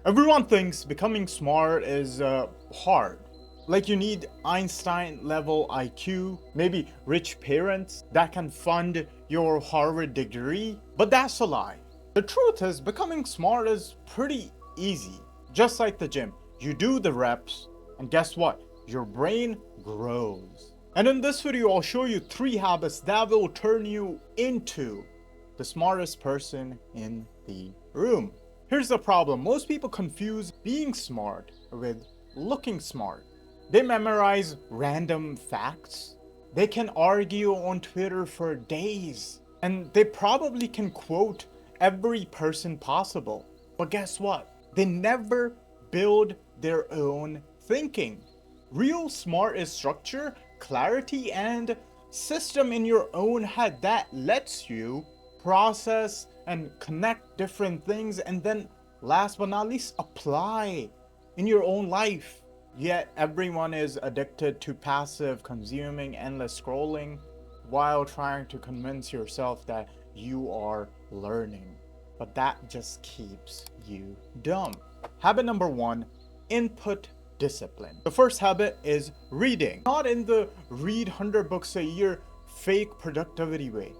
Everyone thinks becoming smart is hard. Like you need Einstein level IQ, maybe rich parents that can fund your Harvard degree. But that's a lie. The truth is, becoming smart is pretty easy. Just like the gym, you do the reps, and guess what? Your brain grows. And in this video, I'll show you 3 habits that will turn you into the smartest person in the room. Here's the problem. Most people confuse being smart with looking smart. They memorize random facts. They can argue on Twitter for days. And they probably can quote every person possible. But guess what? They never build their own thinking. Real smart is structure, clarity, and system in your own head that lets you process and connect different things, and then last but not least, apply in your own life. Yet everyone is addicted to passive consuming, endless scrolling, while trying to convince yourself that you are learning. But that just keeps you dumb. Habit number 1, input discipline. The first habit is reading. Not in the read 100 books a year fake productivity way.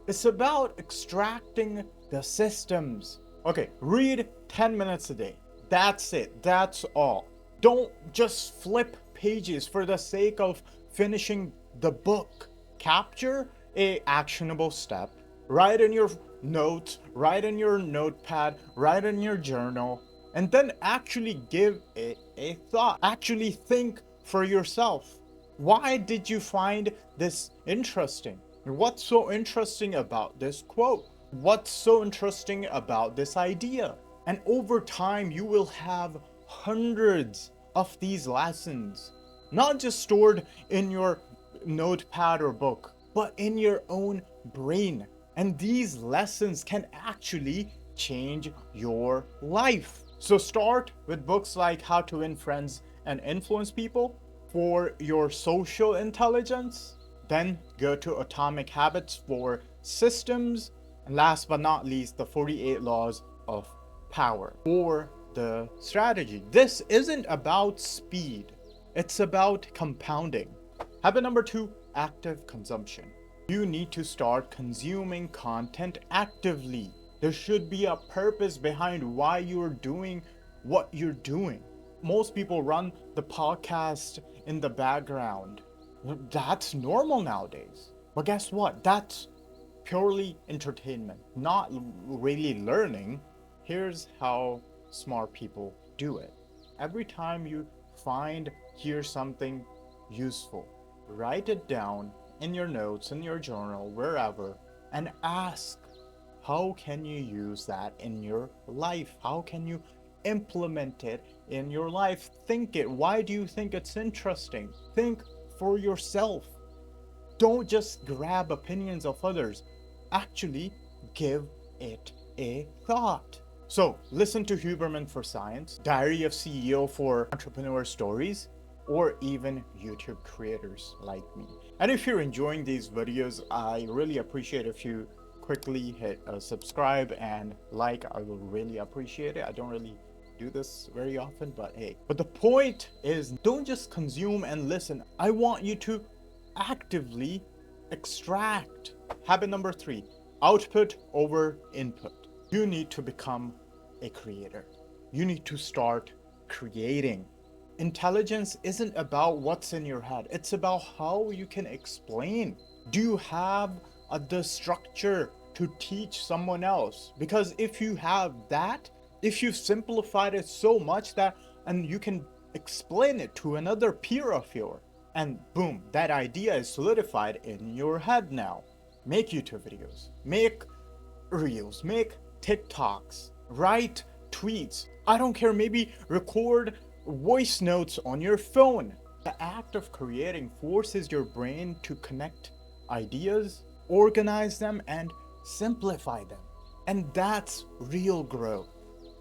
It's about extracting the systems. Okay, read 10 minutes a day. That's it. That's all. Don't just flip pages for the sake of finishing the book. Capture a actionable step. Write in your notes, write in your notepad, write in your journal, and then actually give it a thought. Actually think for yourself. Why did you find this interesting? What's so interesting about this quote? What's so interesting about this idea? And over time, you will have hundreds of these lessons, not just stored in your notepad or book, but in your own brain. And these lessons can actually change your life. So start with books like How to Win Friends and Influence People for your social intelligence. Then go to Atomic Habits for systems. And last but not least, the 48 Laws of Power for the strategy. This isn't about speed. It's about compounding. Habit number 2, active consumption. You need to start consuming content actively. There should be a purpose behind why you're doing what you're doing. Most people run the podcast in the background. That's normal nowadays. But guess what? That's purely entertainment, not really learning. Here's how smart people do it. Every time you hear something useful, write it down in your notes, in your journal, wherever, and ask, how can you use that in your life? How can you implement it in your life? Think it. Why do you think it's interesting? Think for yourself. Don't just grab opinions of others. Actually, give it a thought. So, listen to Huberman for Science, Diary of CEO for Entrepreneur Stories, or even YouTube creators like me. And if you're enjoying these videos, I really appreciate if you quickly hit subscribe and like. I will really appreciate it. I don't really do this very often, but hey. But the point is, don't just consume and listen. I want you to actively extract. Habit number 3, output over input. You need to become a creator. You need to start creating. Intelligence isn't about what's in your head. It's about how you can explain. Do you have the structure to teach someone else? Because if you have that, if you've simplified it so much that, and you can explain it to another peer of yours, and boom, that idea is solidified in your head now. Make YouTube videos, make reels, make TikToks, write tweets. I don't care, maybe record voice notes on your phone. The act of creating forces your brain to connect ideas, organize them, and simplify them. And that's real growth.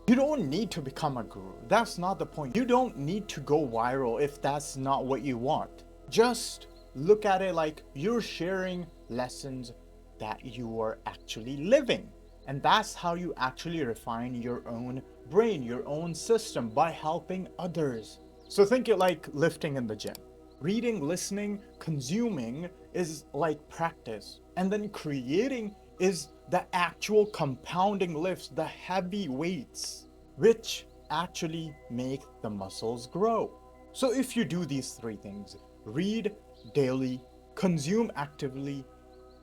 You don't need to become a guru. That's not the point. You don't need to go viral if that's not what you want. Just look at it like you're sharing lessons that you are actually living. And that's how you actually refine your own brain, your own system by helping others. So think it like lifting in the gym. Reading, listening, consuming is like practice. And then creating is the actual compounding lifts, the heavy weights, which actually make the muscles grow. So if you do these three things, read daily, consume actively,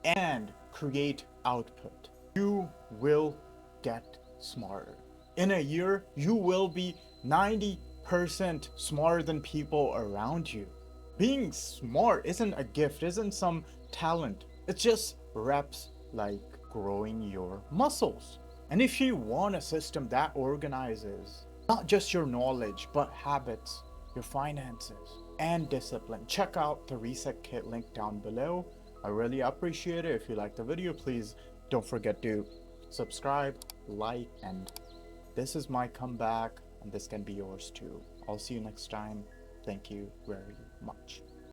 and create output, you will get smarter. In a year, you will be 90% smarter than people around you. Being smart isn't a gift, isn't some talent. It's just reps like growing your muscles. And if you want a system that organizes not just your knowledge, but habits, your finances, and discipline, check out the Reset Kit link down below. I really appreciate it. If you like the video, please don't forget to subscribe, like, and this is my comeback, and this can be yours too. I'll see you next time. Thank you very much.